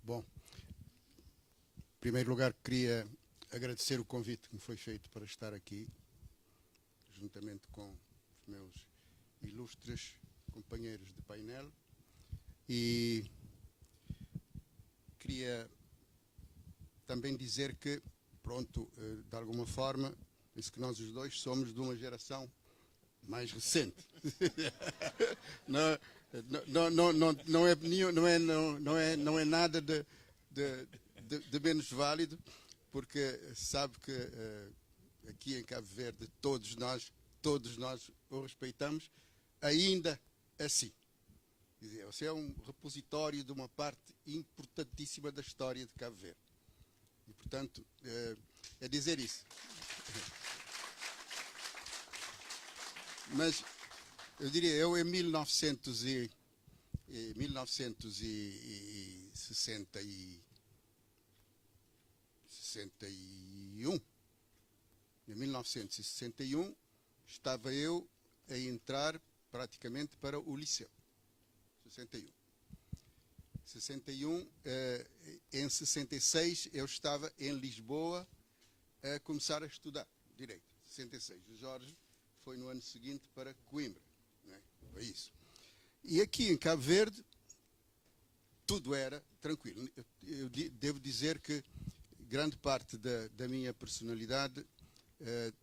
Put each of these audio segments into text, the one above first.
Bom, em primeiro lugar, queria agradecer o convite que me foi feito para estar aqui, juntamente com os meus ilustres companheiros de painel, e queria também dizer que, pronto, de alguma forma, penso que nós os dois somos de uma geração mais recente. Não é nada de menos válido, porque sabe que aqui em Cabo Verde todos nós o respeitamos, ainda assim. Você é um repositório de uma parte importantíssima da história de Cabo Verde. E, portanto, é dizer isso. Mas, eu diria, eu em 1961, estava eu a entrar praticamente para o liceu. 61. Em 66 eu estava em Lisboa a começar a estudar Direito. 66. O Jorge foi no ano seguinte para Coimbra. Não é? Foi isso. E aqui em Cabo Verde tudo era tranquilo. Eu devo dizer que grande parte da minha personalidade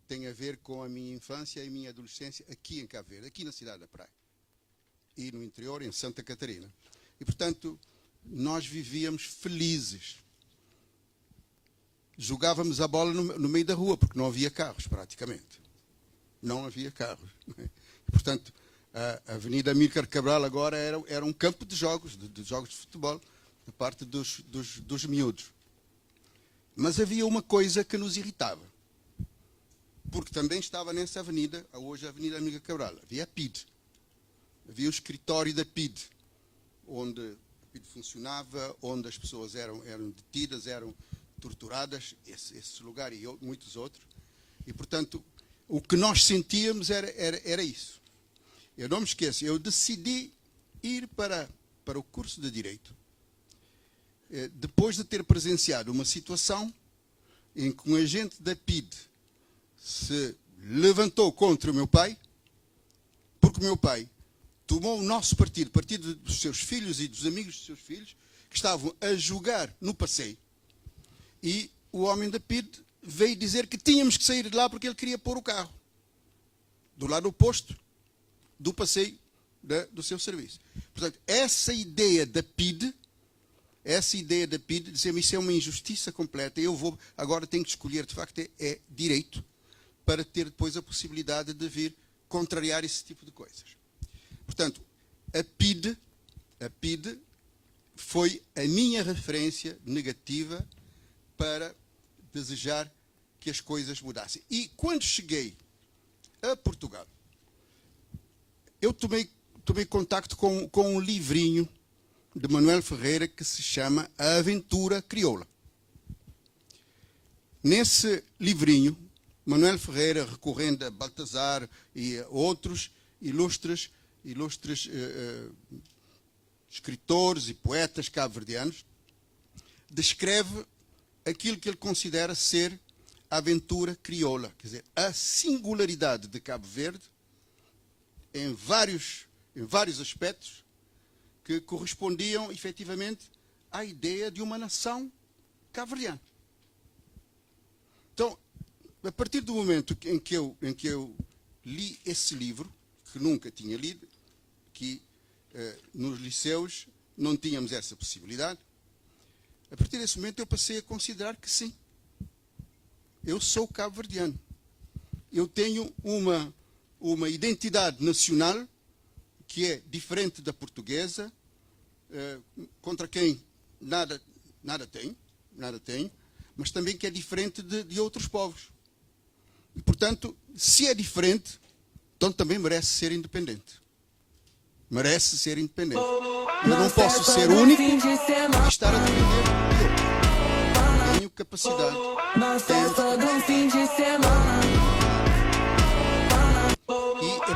tem a ver com a minha infância e a minha adolescência aqui em Cabo Verde, aqui na cidade da Praia. E no interior, em Santa Catarina. E, portanto, nós vivíamos felizes. Jogávamos a bola no meio da rua, porque não havia carros, praticamente. Não havia carros. E, portanto, a Avenida Amílcar Cabral agora era um campo de jogos de futebol, da parte dos miúdos. Mas havia uma coisa que nos irritava. Porque também estava nessa avenida, hoje a Avenida Amílcar Cabral, havia a PIDE. Havia o escritório da PIDE, onde a PIDE funcionava, onde as pessoas eram detidas, eram torturadas, esse lugar e muitos outros. E, portanto, o que nós sentíamos era isso. Eu não me esqueço, eu decidi ir para o curso de Direito, depois de ter presenciado uma situação em que um agente da PIDE se levantou contra o meu pai, porque o meu pai tomou o nosso partido, o partido dos seus filhos e dos amigos dos seus filhos, que estavam a jogar no passeio. E o homem da PIDE veio dizer que tínhamos que sair de lá porque ele queria pôr o carro do lado oposto do passeio do seu serviço. Portanto, essa ideia da PIDE, dizer-me isso é uma injustiça completa, agora tenho que escolher, de facto, é direito, para ter depois a possibilidade de vir contrariar esse tipo de coisas. Portanto, a PIDE foi a minha referência negativa para desejar que as coisas mudassem. E quando cheguei a Portugal, eu tomei contacto com um livrinho de Manuel Ferreira que se chama A Aventura Crioula. Nesse livrinho, Manuel Ferreira, recorrendo a Baltazar e a outros ilustres escritores e poetas cabo-verdianos, descreve aquilo que ele considera ser a aventura crioula, quer dizer, a singularidade de Cabo Verde em vários aspectos que correspondiam efetivamente à ideia de uma nação cabo-verdiana. Então, a partir do momento em que eu li esse livro, que nunca tinha lido, que nos liceus não tínhamos essa possibilidade, a partir desse momento eu passei a considerar que sim, eu sou cabo-verdiano. Eu tenho uma identidade nacional que é diferente da portuguesa, contra quem nada tem, mas também que é diferente de outros povos. E, portanto, se é diferente, então também merece ser independente. Merece ser independente. Eu não posso ser único e estar a defender o outro. Tenho capacidade.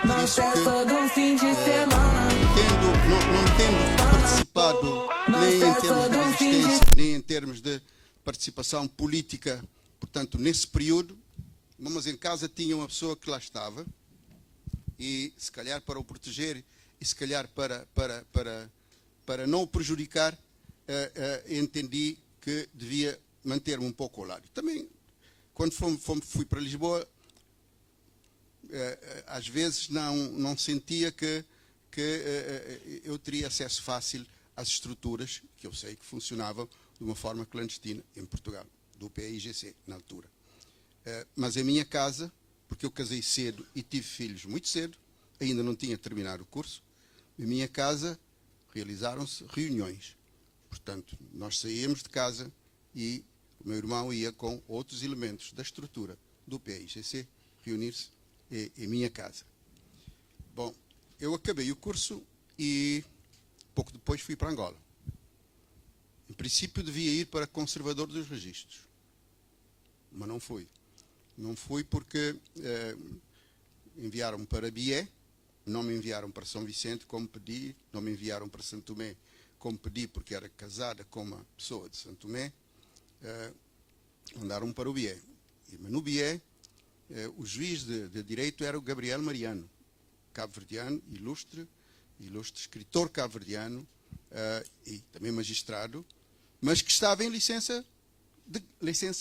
por isso que não tendo participado nem em termos de resistência, nem em termos de participação política, portanto, nesse período, mas em casa tinha uma pessoa que lá estava, e se calhar para o proteger, e se calhar para não o prejudicar, entendi que devia manter-me um pouco ao lado. Também, quando fui para Lisboa, às vezes não sentia que eu teria acesso fácil às estruturas que eu sei que funcionavam de uma forma clandestina em Portugal, do PAIGC, na altura. Mas em minha casa, porque eu casei cedo e tive filhos muito cedo, ainda não tinha terminado o curso, em minha casa realizaram-se reuniões. Portanto, nós saíamos de casa e o meu irmão ia com outros elementos da estrutura do PAIGC reunir-se em minha casa. Bom, eu acabei o curso e pouco depois fui para Angola. Em princípio devia ir para conservador dos registros, mas não fui. Não fui porque enviaram-me para Bié, não me enviaram para São Vicente como pedi, não me enviaram para Santo Tomé como pedi porque era casada com uma pessoa de Santo Tomé, mandaram-me para o Bié. Mas no Bié, o juiz de direito era o Gabriel Mariano, cabo-verdiano, ilustre escritor cabo-verdiano e também magistrado, mas que estava em licença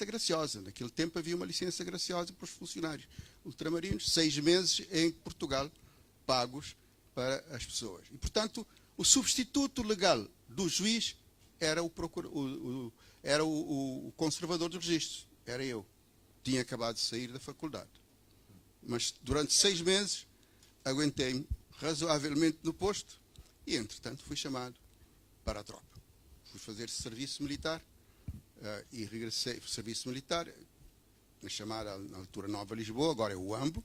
graciosa. Naquele tempo havia uma licença graciosa para os funcionários ultramarinos, 6 meses em Portugal, pagos para as pessoas. E, portanto, o substituto legal do juiz era o conservador dos registros, era eu. Tinha acabado de sair da faculdade. Mas durante 6 meses aguentei-me razoavelmente no posto e, entretanto, fui chamado para a tropa. Fui fazer serviço militar e regressei ao serviço militar, na chamada, na altura, Nova Lisboa, agora é o Ambo,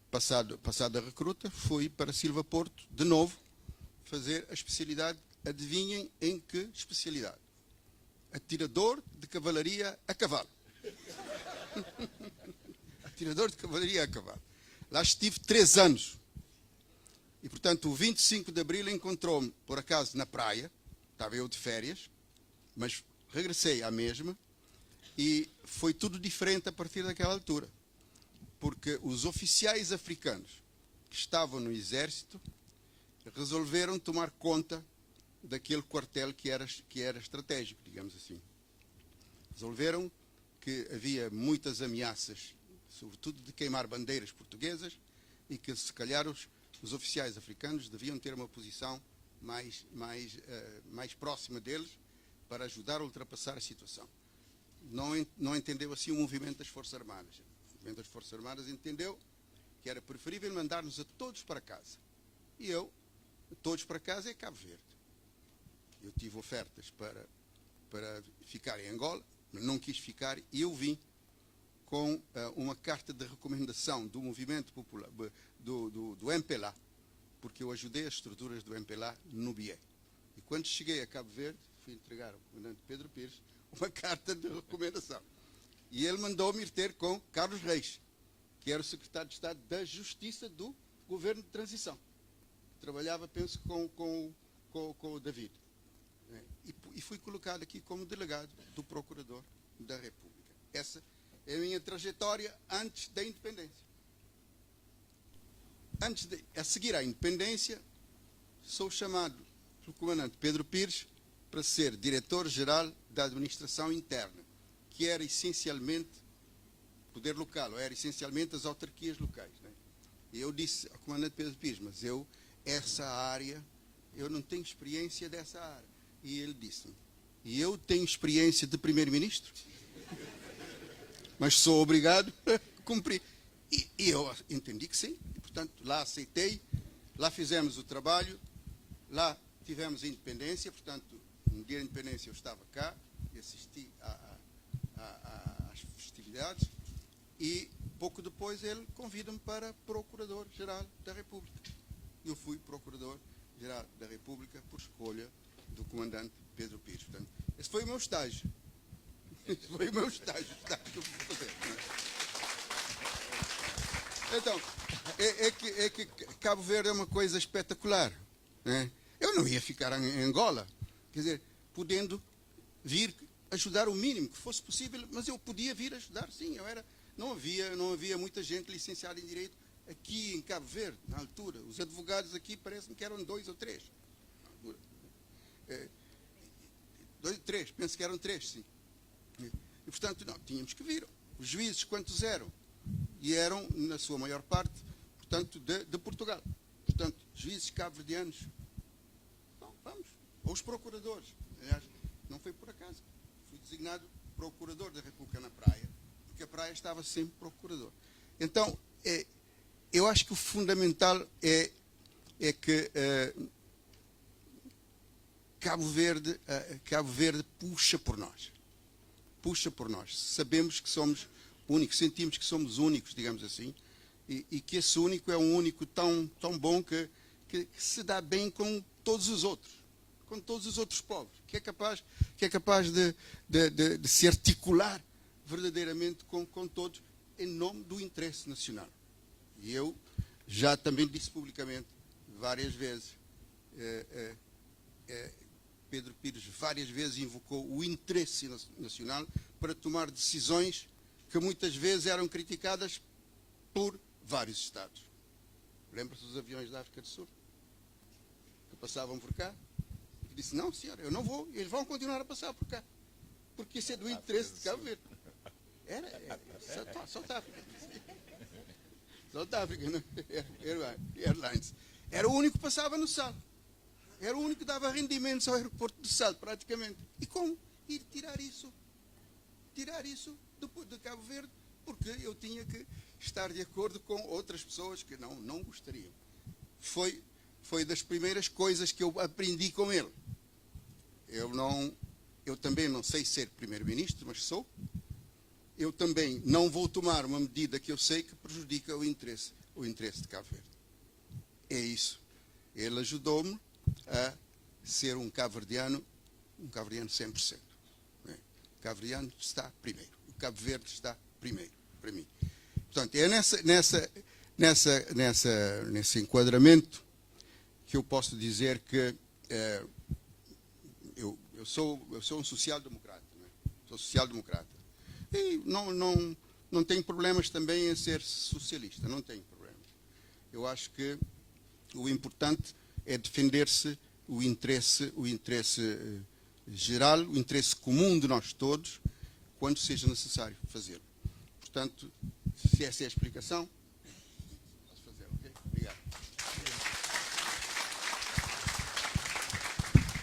passado a recruta, fui para Silva Porto, de novo, fazer a especialidade, adivinhem em que especialidade? Atirador de cavalaria a cavalo. Atirador de cavalaria a cavalo. Lá estive 3 anos. E, portanto, o 25 de abril encontrou-me, por acaso, na praia. Estava eu de férias, mas regressei à mesma. E foi tudo diferente a partir daquela altura. Porque os oficiais africanos que estavam no exército resolveram tomar conta daquele quartel que era estratégico, digamos assim. Resolveram que havia muitas ameaças, sobretudo de queimar bandeiras portuguesas, e que, se calhar, os oficiais africanos deviam ter uma posição mais próxima deles para ajudar a ultrapassar a situação. Não entendeu assim o movimento das Forças Armadas. O movimento das Forças Armadas entendeu que era preferível mandar-nos a todos para casa. E eu, todos para casa, é Cabo Verde. Eu tive ofertas para ficar em Angola, mas não quis ficar, e eu vim com uma carta de recomendação do movimento popular, do MPLA, porque eu ajudei as estruturas do MPLA no Bié. E quando cheguei a Cabo Verde, fui entregar ao comandante Pedro Pires uma carta de recomendação. E ele mandou-me ir ter com Carlos Reis, que era o secretário de Estado da Justiça do governo de transição. Trabalhava, penso, com o David. E fui colocado aqui como delegado do Procurador da República. Essa é a minha trajetória antes da independência. A seguir à independência, sou chamado pelo comandante Pedro Pires para ser diretor-geral da administração interna, que era essencialmente poder local, ou era essencialmente as autarquias locais. Né? E eu disse ao comandante Pedro Pires, mas essa área, eu não tenho experiência dessa área. E ele disse-me, e eu tenho experiência de primeiro-ministro, mas sou obrigado a cumprir. E eu entendi que sim, e, portanto, lá aceitei, lá fizemos o trabalho, lá tivemos a independência, portanto, no dia da independência eu estava cá, e assisti às festividades, e pouco depois ele convida-me para Procurador-Geral da República. Eu fui Procurador-Geral da República por escolha do comandante Pedro Pires. Portanto, esse foi o meu estágio. Esse foi o meu estágio que eu fui fazer. Então, é que Cabo Verde é uma coisa espetacular. Né? Eu não ia ficar em Angola, quer dizer, podendo vir ajudar o mínimo que fosse possível, mas eu podia vir ajudar, sim. Não havia muita gente licenciada em Direito aqui em Cabo Verde, na altura. Os advogados aqui parece-me que eram 2 ou 3. 2 ou 3, penso que eram 3, sim. E, portanto, não, tínhamos que vir. Os juízes, quantos eram? E eram, na sua maior parte, portanto, de Portugal. Portanto, juízes cabo-verdianos. Bom, vamos. Ou os procuradores. Aliás, não foi por acaso. Fui designado procurador da República na Praia, porque a Praia estava sempre procurador. Então, eu acho que o fundamental é que Cabo Verde puxa por nós. Puxa por nós. Sabemos que somos únicos, sentimos que somos únicos, digamos assim, e que esse único é um único tão bom que se dá bem com todos os outros, com todos os outros povos, que é capaz de se articular verdadeiramente com todos em nome do interesse nacional. E eu já também disse publicamente várias vezes, Pedro Pires várias vezes invocou o interesse nacional para tomar decisões que muitas vezes eram criticadas por vários Estados. Lembra-se dos aviões da África do Sul? Que passavam por cá? E disse, não, senhor, eu não vou, eles vão continuar a passar por cá. Porque isso é do interesse de Cabo Verde. South África. South África, Airlines. Era o único que passava no Sal. Era o único que dava rendimentos ao aeroporto do Sal, praticamente. E como ir tirar isso de Cabo Verde? Porque eu tinha que estar de acordo com outras pessoas que não gostariam. Foi das primeiras coisas que eu aprendi com ele. Eu também não sei ser primeiro-ministro, mas sou. Eu também não vou tomar uma medida que eu sei que prejudica o interesse de Cabo Verde. É isso. Ele ajudou-me a ser um cabo-verdiano 100%. O cabo-verdiano está primeiro. O Cabo Verde está primeiro, para mim. Portanto, é nesse enquadramento que eu posso dizer que eu sou um social-democrata. Sou social-democrata. E não tenho problemas também em ser socialista. Não tenho problemas. Eu acho que o importante é defender-se o interesse geral, o interesse comum de nós todos, quando seja necessário fazê-lo. Portanto, se essa é a explicação,